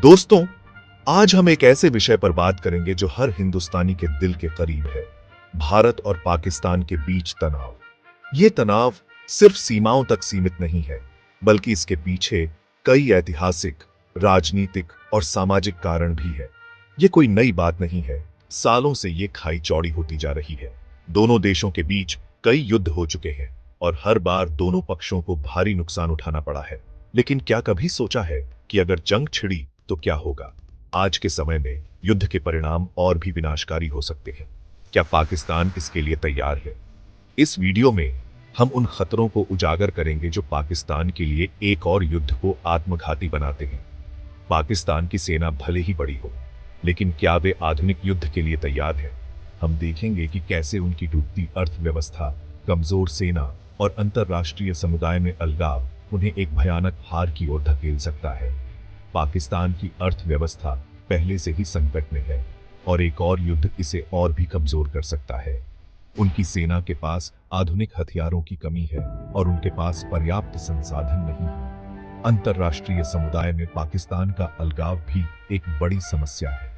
दोस्तों, आज हम एक ऐसे विषय पर बात करेंगे जो हर हिंदुस्तानी के दिल के करीब है। भारत और पाकिस्तान के बीच तनाव। ये तनाव सिर्फ सीमाओं तक सीमित नहीं है, बल्कि इसके पीछे कई ऐतिहासिक, राजनीतिक और सामाजिक कारण भी है। ये कोई नई बात नहीं है। सालों से ये खाई चौड़ी होती जा रही है। दोनों देशों के बीच कई युद्ध हो चुके हैं और हर बार दोनों पक्षों को भारी नुकसान उठाना पड़ा है। लेकिन क्या कभी सोचा है कि अगर जंग छिड़ी तो क्या होगा? आज के समय में युद्ध के परिणाम और भी विनाशकारी हो सकते हैं। क्या पाकिस्तान इसके लिए तैयार है? इस वीडियो में हम उन खतरों को उजागर करेंगे जो पाकिस्तान के लिए एक और युद्ध को आत्मघाती बनाते हैं। पाकिस्तान की सेना भले ही बड़ी हो, लेकिन क्या वे आधुनिक युद्ध के लिए तैयार है? हम देखेंगे कि कैसे उनकी डूबती अर्थव्यवस्था, कमजोर सेना और अंतर्राष्ट्रीय समुदाय में अलगाव उन्हें एक भयानक हार की ओर धकेल सकता है। पाकिस्तान की अर्थव्यवस्था पहले से ही संकट में है और एक और युद्ध इसे और भी कमजोर कर सकता है। उनकी सेना के पास आधुनिक हथियारों की कमी है और उनके पास पर्याप्त संसाधन नहीं है। अंतर्राष्ट्रीय समुदाय में पाकिस्तान का अलगाव भी एक बड़ी समस्या है।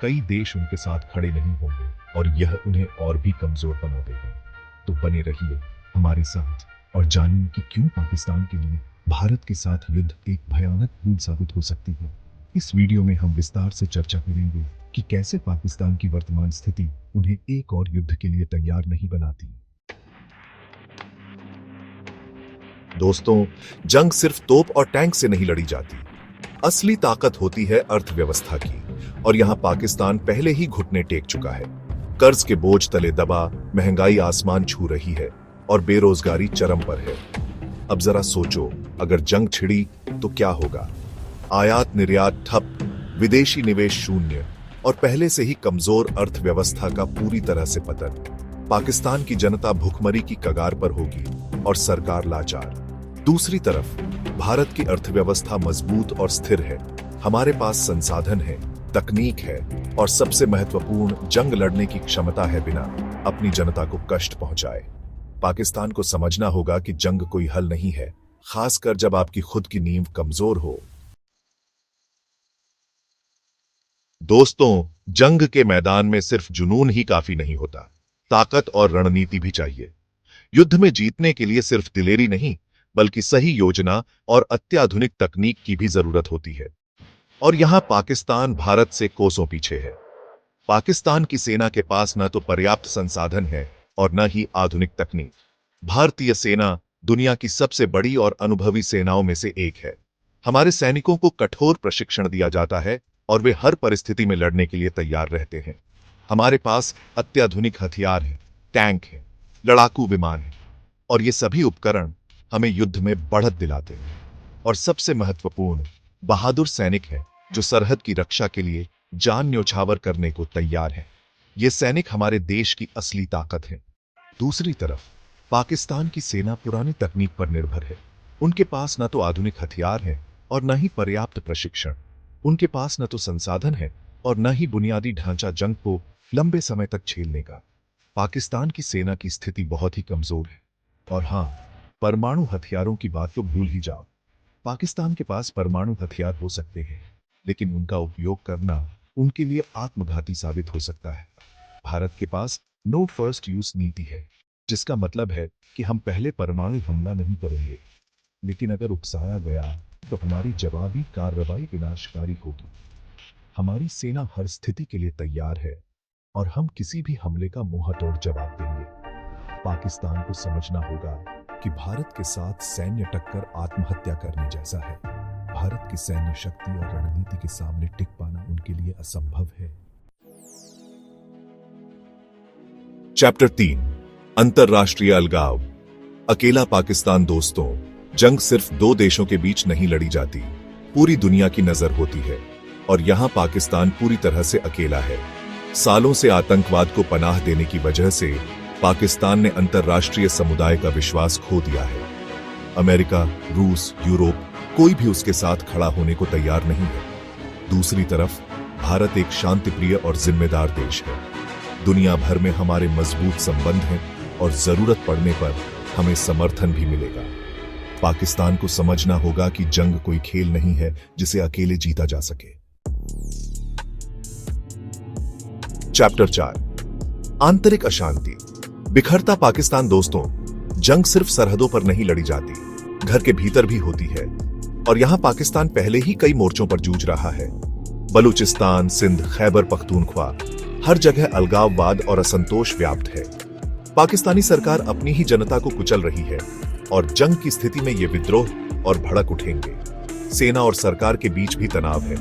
कई देश उनके साथ खड़े नहीं होंगे और यह उन्हें और भी कमजोर बना देगा। तो बने रहिए हमारे साथ और जानिए कि क्यों पाकिस्तान के लिए भारत के साथ युद्ध एक भयानक भूल साबित हो सकती है। इस वीडियो में हम विस्तार से चर्चा करेंगे कि कैसे पाकिस्तान की वर्तमान स्थिति उन्हें एक और युद्ध के लिए तैयार नहीं बनाती। दोस्तों, जंग सिर्फ तोप और टैंक से नहीं लड़ी जाती। असली ताकत होती है अर्थव्यवस्था की, और यहां पाकिस्तान पहले ही घुटने टेक चुका है। कर्ज के बोझ तले दबा, महंगाई आसमान छू रही है और बेरोजगारी चरम पर है। अब जरा सोचो, अगर जंग छिड़ी तो क्या होगा? आयात निर्यात ठप, विदेशी निवेश शून्य और पहले से ही कमजोर अर्थव्यवस्था का पूरी तरह से पतन। पाकिस्तान की जनता भूखमरी की कगार पर होगी और सरकार लाचार। दूसरी तरफ भारत की अर्थव्यवस्था मजबूत और स्थिर है। हमारे पास संसाधन है, तकनीक है और सबसे महत्वपूर्ण, जंग लड़ने की क्षमता है बिना अपनी जनता को कष्ट पहुंचाए। पाकिस्तान को समझना होगा कि जंग कोई हल नहीं है, खासकर जब आपकी खुद की नींव कमजोर हो। दोस्तों, जंग के मैदान में सिर्फ जुनून ही काफी नहीं होता, ताकत और रणनीति भी चाहिए। युद्ध में जीतने के लिए सिर्फ दिलेरी नहीं, बल्कि सही योजना और अत्याधुनिक तकनीक की भी जरूरत होती है। और यहां पाकिस्तान भारत से कोसों पीछे है। पाकिस्तान की सेना के पास न तो पर्याप्त संसाधन है और न ही आधुनिक तकनीक। भारतीय सेना दुनिया की सबसे बड़ी और अनुभवी सेनाओं में से एक है। हमारे सैनिकों को कठोर प्रशिक्षण दिया जाता है और वे हर परिस्थिति में लड़ने के लिए तैयार रहते हैं। हमारे पास अत्याधुनिक हथियार हैं, टैंक हैं, लड़ाकू विमान हैं, और ये सभी उपकरण हमें युद्ध में बढ़त दिलाते हैं। और सबसे महत्वपूर्ण, बहादुर सैनिक हैं जो सरहद की रक्षा के लिए जान न्योछावर करने को तैयार हैं। ये सैनिक हमारे देश की असली ताकत हैं। दूसरी तरफ पाकिस्तान की सेना पुरानी तकनीक पर निर्भर है। उनके पास न तो आधुनिक हथियार है और न ही पर्याप्त प्रशिक्षण। उनके पास न तो संसाधन है और न ही बुनियादी ढांचा जंग को लंबे समय तक झेलने का। पाकिस्तान की सेना की स्थिति बहुत ही कमजोर है। और हां, परमाणु हथियारों की बात तो भूल ही जाओ। पाकिस्तान के पास परमाणु हथियार हो सकते हैं, लेकिन उनका उपयोग करना उनके लिए आत्मघाती साबित हो सकता है। भारत के पास नो फर्स्ट यूज नीति है, जिसका मतलब है कि हम पहले परमाणु हमला नहीं करेंगे, लेकिन अगर उकसाया गया तो हमारी जवाबी कार्रवाई विनाशकारी होगी। हमारी सेना हर स्थिति के लिए तैयार है और हम किसी भी हमले का मुंहतोड़ जवाब देंगे। पाकिस्तान को समझना होगा कि भारत के साथ सैन्य टक्कर आत्महत्या करने जैसा है। भारत की सैन्य शक्ति और रणनीति के सामने टिक पाना उनके लिए असंभव है। चैप्टर 3, अंतर्राष्ट्रीय अलगाव। अकेला पाकिस्तान। दोस्तों, जंग सिर्फ दो देशों के बीच नहीं लड़ी जाती, पूरी दुनिया की नजर होती है, और यहां पाकिस्तान पूरी तरह से अकेला है। सालों से आतंकवाद को पनाह देने की वजह से पाकिस्तान ने अंतर्राष्ट्रीय समुदाय का विश्वास खो दिया है। अमेरिका, रूस, यूरोप, कोई भी उसके साथ खड़ा होने को तैयार नहीं है। दूसरी तरफ भारत एक शांतिप्रिय और जिम्मेदार देश है। दुनिया भर में हमारे मजबूत संबंध हैं और जरूरत पड़ने पर हमें समर्थन भी मिलेगा। पाकिस्तान को समझना होगा कि जंग कोई खेल नहीं है जिसे अकेले जीता जा सके। चैप्टर 4 आंतरिक अशांति। बिखरता पाकिस्तान। दोस्तों, जंग सिर्फ सरहदों पर नहीं लड़ी जाती, घर के भीतर भी होती है। और यहां पाकिस्तान पहले ही कई मोर्चों पर जूझ रहा है। बलूचिस्तान, सिंध, खैबर पख्तूनख्वा, हर जगह अलगाववाद और असंतोष व्याप्त है। पाकिस्तानी सरकार अपनी ही जनता को कुचल रही है और जंग की स्थिति में ये विद्रोह और भड़क उठेंगे। सेना और सरकार के बीच भी तनाव है,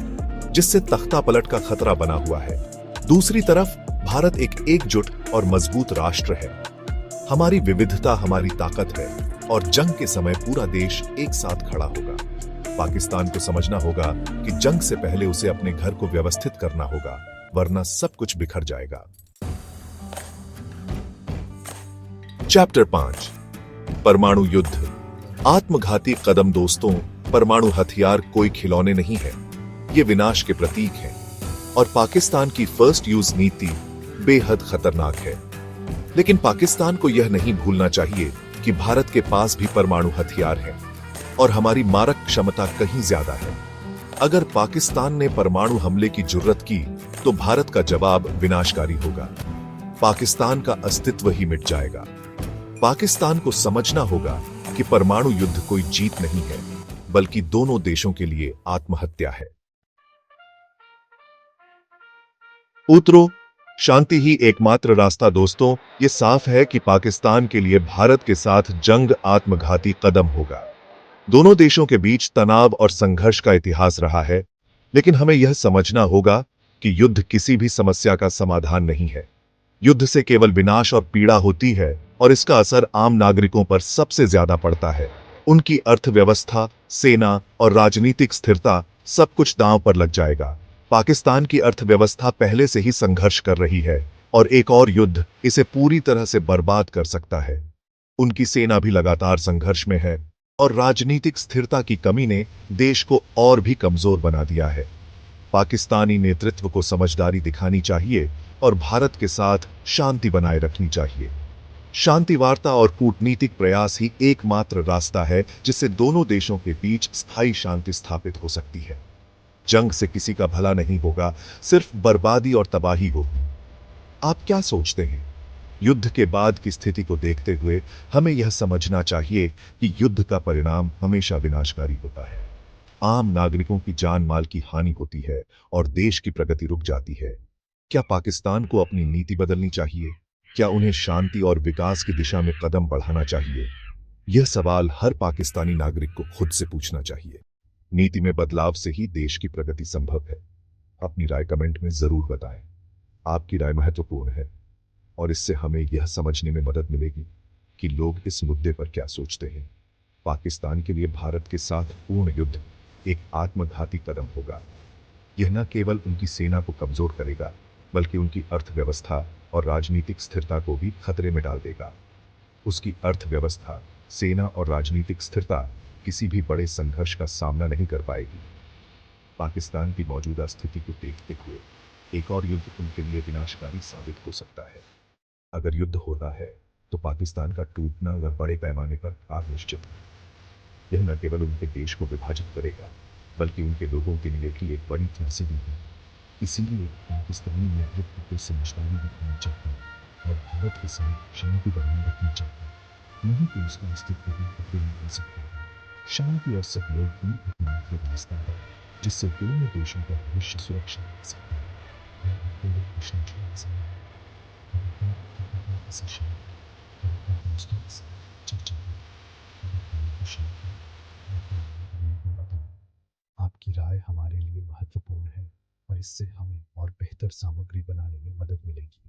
जिससे तख्ता पलट का खतरा बना हुआ है। दूसरी तरफ भारत एक एकजुट और मजबूत राष्ट्र है। हमारी विविधता हमारी ताकत है और जंग के समय पूरा देश एक साथ खड़ा होगा। पाकिस्तान को समझना होगा कि जंग से पहले उसे अपने घर को व्यवस्थित करना होगा, वरना सब कुछ बिखर जाएगा। चैप्टर 5 परमाणु युद्ध। आत्मघाती कदम। दोस्तों, परमाणु हथियार कोई खिलौने नहीं है, ये विनाश के प्रतीक हैं और पाकिस्तान की फर्स्ट यूज नीति बेहद खतरनाक है। लेकिन पाकिस्तान को यह नहीं भूलना चाहिए कि भारत के पास भी परमाणु हथियार हैं और हमारी मारक क्षमता कहीं ज्यादा है। अगर पाकिस्तान ने परमाणु हमले की जुर्रत की तो भारत का जवाब विनाशकारी होगा। पाकिस्तान का अस्तित्व ही मिट जाएगा। पाकिस्तान को समझना होगा कि परमाणु युद्ध कोई जीत नहीं है, बल्कि दोनों देशों के लिए आत्महत्या है। उतरो, शांति ही एकमात्र रास्ता। दोस्तों, ये साफ है कि पाकिस्तान के लिए भारत के साथ जंग आत्मघाती कदम होगा। दोनों देशों के बीच तनाव और संघर्ष का इतिहास रहा है, लेकिन हमें यह समझना होगा कि युद्ध किसी भी समस्या का समाधान नहीं है। युद्ध से केवल विनाश और पीड़ा होती है और इसका असर आम नागरिकों पर सबसे ज्यादा पड़ता है। उनकी अर्थव्यवस्था, सेना और राजनीतिक स्थिरता, सब कुछ दांव पर लग जाएगा। पाकिस्तान की अर्थव्यवस्था पहले से ही संघर्ष कर रही है और एक और युद्ध इसे पूरी तरह से बर्बाद कर सकता है। उनकी सेना भी लगातार संघर्ष में है और राजनीतिक स्थिरता की कमी ने देश को और भी कमजोर बना दिया है। पाकिस्तानी नेतृत्व को समझदारी दिखानी चाहिए और भारत के साथ शांति बनाए रखनी चाहिए। शांति वार्ता और कूटनीतिक प्रयास ही एकमात्र रास्ता है जिससे दोनों देशों के बीच स्थायी शांति स्थापित हो सकती है। जंग से किसी का भला नहीं होगा, सिर्फ बर्बादी और तबाही होगी। आप क्या सोचते हैं? युद्ध के बाद की स्थिति को देखते हुए हमें यह समझना चाहिए कि युद्ध का परिणाम हमेशा विनाशकारी होता है। आम नागरिकों की जान माल की हानि होती है और देश की प्रगति रुक जाती है। क्या पाकिस्तान को अपनी नीति बदलनी चाहिए? क्या उन्हें शांति और विकास की दिशा में कदम बढ़ाना चाहिए? यह सवाल हर पाकिस्तानी नागरिक को खुद से पूछना चाहिए। नीति में बदलाव से ही देश की प्रगति संभव है। अपनी राय कमेंट में जरूर बताएं। आपकी राय महत्वपूर्ण है और इससे हमें यह समझने में मदद मिलेगी कि लोग इस मुद्दे पर क्या सोचते हैं। पाकिस्तान के लिए भारत के साथ पूर्ण युद्ध एक आत्मघाती कदम होगा। यह न केवल उनकी सेना को कमजोर करेगा, बल्कि उनकी अर्थव्यवस्था और राजनीतिक स्थिरता को भी खतरे में डाल देगा। उसकी अर्थव्यवस्था, सेना और राजनीतिक स्थिरता किसी भी बड़े संघर्ष का सामना नहीं कर पाएगी। पाकिस्तान की मौजूदा स्थिति को देखते हुए एक और युद्ध उनके लिए विनाशकारी साबित हो सकता है। अगर युद्ध होता है तो पाकिस्तान का टूटना वह बड़े पैमाने पर आग निश्चित है। यह न केवल उनके देश को विभाजित करेगा, बल्कि उनके लोगों के लिए भी एक बड़ी त्रासदी है। इसीलिए पाकिस्तानी नेतृत्व को समझदारी दिखानी चाहिए और भारत के साथ शांति बनाए रखनी चाहिए। नहीं तो उसका अस्तित्व भी खतरे में आ सकता है। शांति और सहयोग ही एकमात्र रास्ता है जिससे दोनों देशों का भविष्य सुरक्षित हो सकता है। मैं आपको एक प्रश्न छोड़ सकता हूँ। अगर आप किसी शांति और अपने दोस्तों के साथ चर्चा करें, अगर आपको शांति और अपने भाई को बताएं। आपकी राय हमारे लिए महत्वपूर्ण है और इससे हमें और बेहतर सामग्री बनाने में मदद मिलेगी।